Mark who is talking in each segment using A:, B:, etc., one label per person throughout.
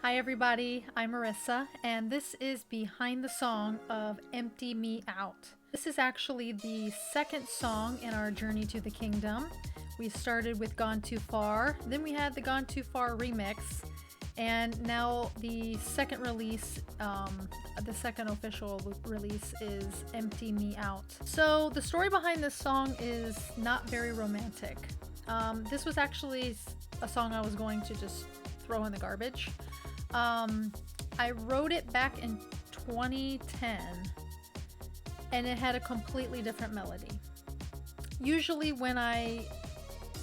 A: Hi everybody, I'm Marissa, and this is behind the song of Empty Me Out. This is actually the second song in our journey to the kingdom. We started with Gone Too Far, then we had the Gone Too Far remix, and now the second release, the second official release is Empty Me Out. So the story behind this song is not very romantic. This was actually a song I was going to just throw in the garbage. I wrote it back in 2010 and it had a completely different melody. Usually when I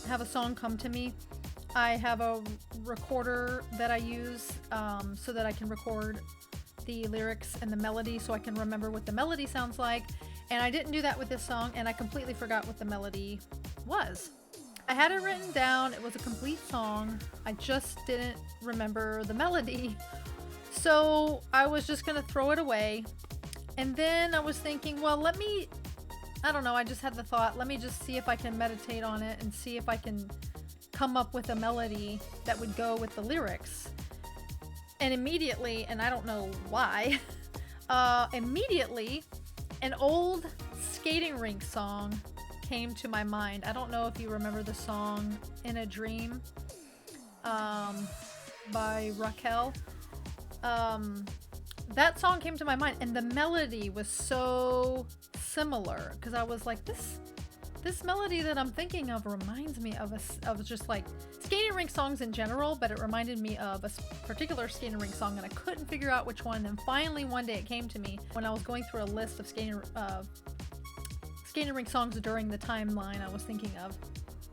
A: have a song come to me, I have a recorder that I use so that I can record the lyrics and the melody so I can remember what the melody sounds like. And I didn't do that with this song, and I completely forgot what the melody was. I had it written down, it was a complete song, I just didn't remember the melody. So I was just gonna throw it away. And then I was thinking, well, I don't know, I just had the thought, let me just see if I can meditate on it and see if I can come up with a melody that would go with the lyrics. And immediately, and I don't know why, immediately an old skating rink song came to my mind. I don't know if you remember the song In a Dream by Raquel. That song came to my mind, and the melody was so similar because I was like, this melody that I'm thinking of reminds me of just like skating rink songs in general, but it reminded me of a particular skating rink song, and I couldn't figure out which one. And finally one day it came to me when I was going through a list of skating rink songs during the timeline I was thinking of.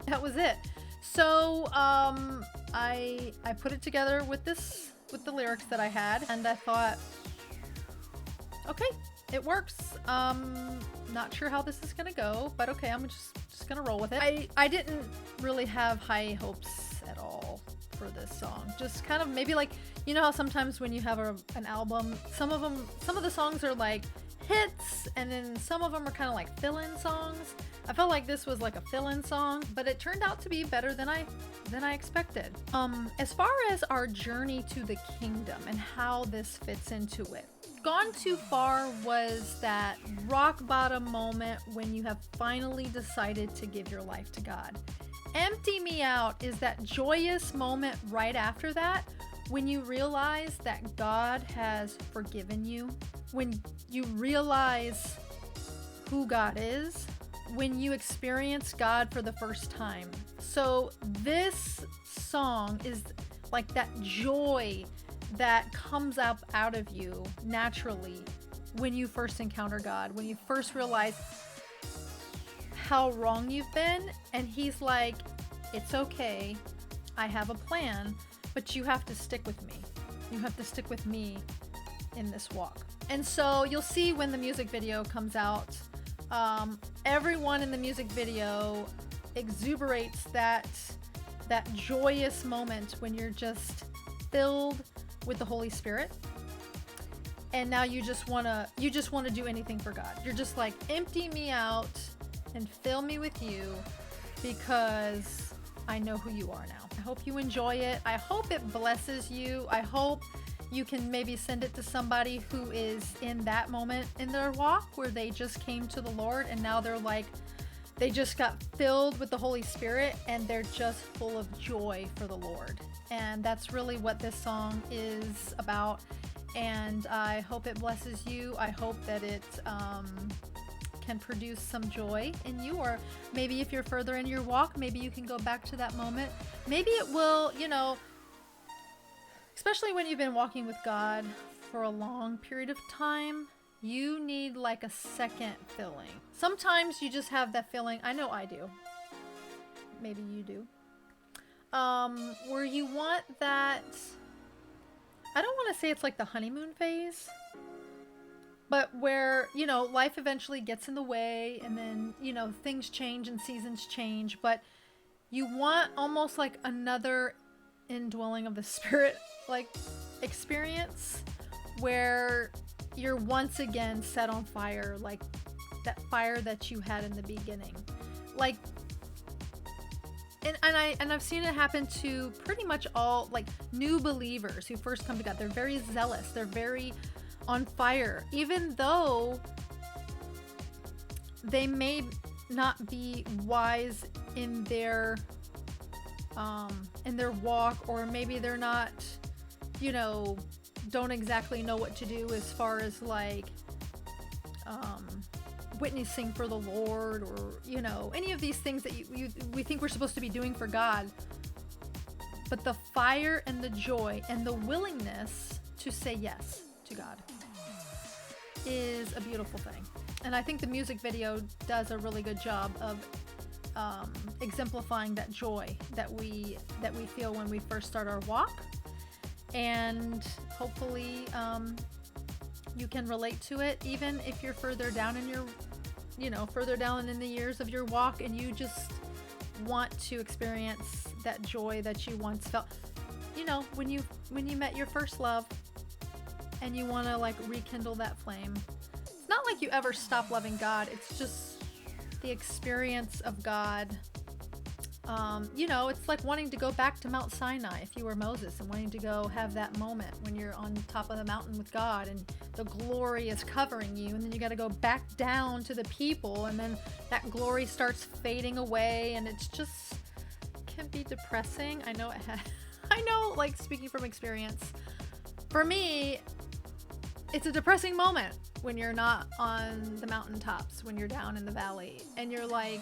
A: That was it. So I put it together with the lyrics that I had, and I thought, okay, it works. Not sure how this is gonna go, but okay, I'm just gonna roll with it. I didn't really have high hopes at all for this song. Just kind of maybe like, you know how sometimes when you have an album, some of the songs are like hits, and then some of them are kind of like fill-in songs. I felt like this was like a fill-in song, but it turned out to be better than I expected. As far as our journey to the kingdom and how this fits into it, Gone Too Far was that rock bottom moment when you have finally decided to give your life to God. Empty Me Out is that joyous moment right after that, when you realize that God has forgiven you, when you realize who God is, when you experience God for the first time. So this song is like that joy that comes up out of you naturally when you first encounter God, when you first realize how wrong you've been, and he's like, it's okay, I have a plan, but you have to stick with me. You have to stick with me in this walk. And so you'll see when the music video comes out, everyone in the music video exuberates that joyous moment when you're just filled with the Holy Spirit, and now you just want to do anything for God. You're just like, empty me out and fill me with you, because I know who you are now. I hope you enjoy it. I hope it blesses you. I hope you can maybe send it to somebody who is in that moment in their walk where they just came to the Lord, and now they're like, they just got filled with the Holy Spirit and they're just full of joy for the Lord. And that's really what this song is about. And I hope it blesses you. I hope that it can produce some joy in you, or maybe if you're further in your walk, maybe you can go back to that moment. Maybe it will, especially when you've been walking with God for a long period of time, you need like a second filling. Sometimes you just have that feeling, I know I do, maybe you do, where you want that, I don't want to say it's like the honeymoon phase, but where, life eventually gets in the way, and then, things change and seasons change, but you want almost like another indwelling of the Spirit, like experience, where you're once again set on fire, like that fire that you had in the beginning. Like and I've seen it happen to pretty much all, like, new believers who first come to God. They're very zealous. They're very on fire, even though they may not be wise in their walk, or maybe they're not, don't exactly know what to do as far as like witnessing for the Lord, or any of these things that we think we're supposed to be doing for God. But the fire and the joy and the willingness to say yes to God is a beautiful thing. And I think the music video does a really good job of exemplifying that joy that we feel when we first start our walk. And hopefully you can relate to it, even if you're further down in your, further down in the years of your walk, and you just want to experience that joy that you once felt. When you met your first love, and you want to like rekindle that flame. It's not like you ever stop loving God. It's just the experience of God. It's like wanting to go back to Mount Sinai if you were Moses, and wanting to go have that moment when you're on top of the mountain with God and the glory is covering you, and then you got to go back down to the people, and then that glory starts fading away, and it's just can be depressing. I know like, speaking from experience, for me, it's a depressing moment when you're not on the mountaintops, when you're down in the valley, and you're like,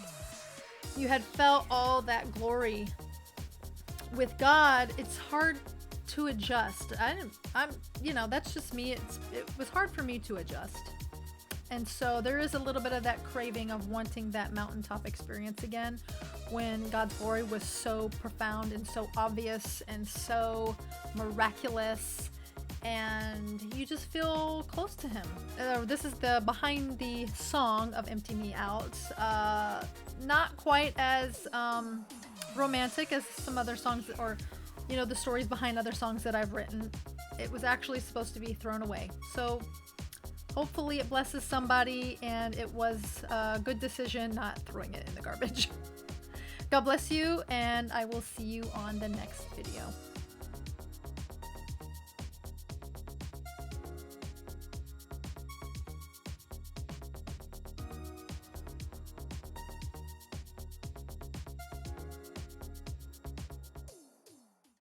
A: you had felt all that glory with God. It's hard to adjust. That's just me. It was hard for me to adjust. And so there is a little bit of that craving of wanting that mountaintop experience again, when God's glory was so profound and so obvious and so miraculous, and you just feel close to him. This is the behind the song of Empty Me Out. Not quite as romantic as some other songs, or the stories behind other songs that I've written. It was actually supposed to be thrown away. So hopefully it blesses somebody, and it was a good decision not throwing it in the garbage. God bless you, and I will see you on the next video.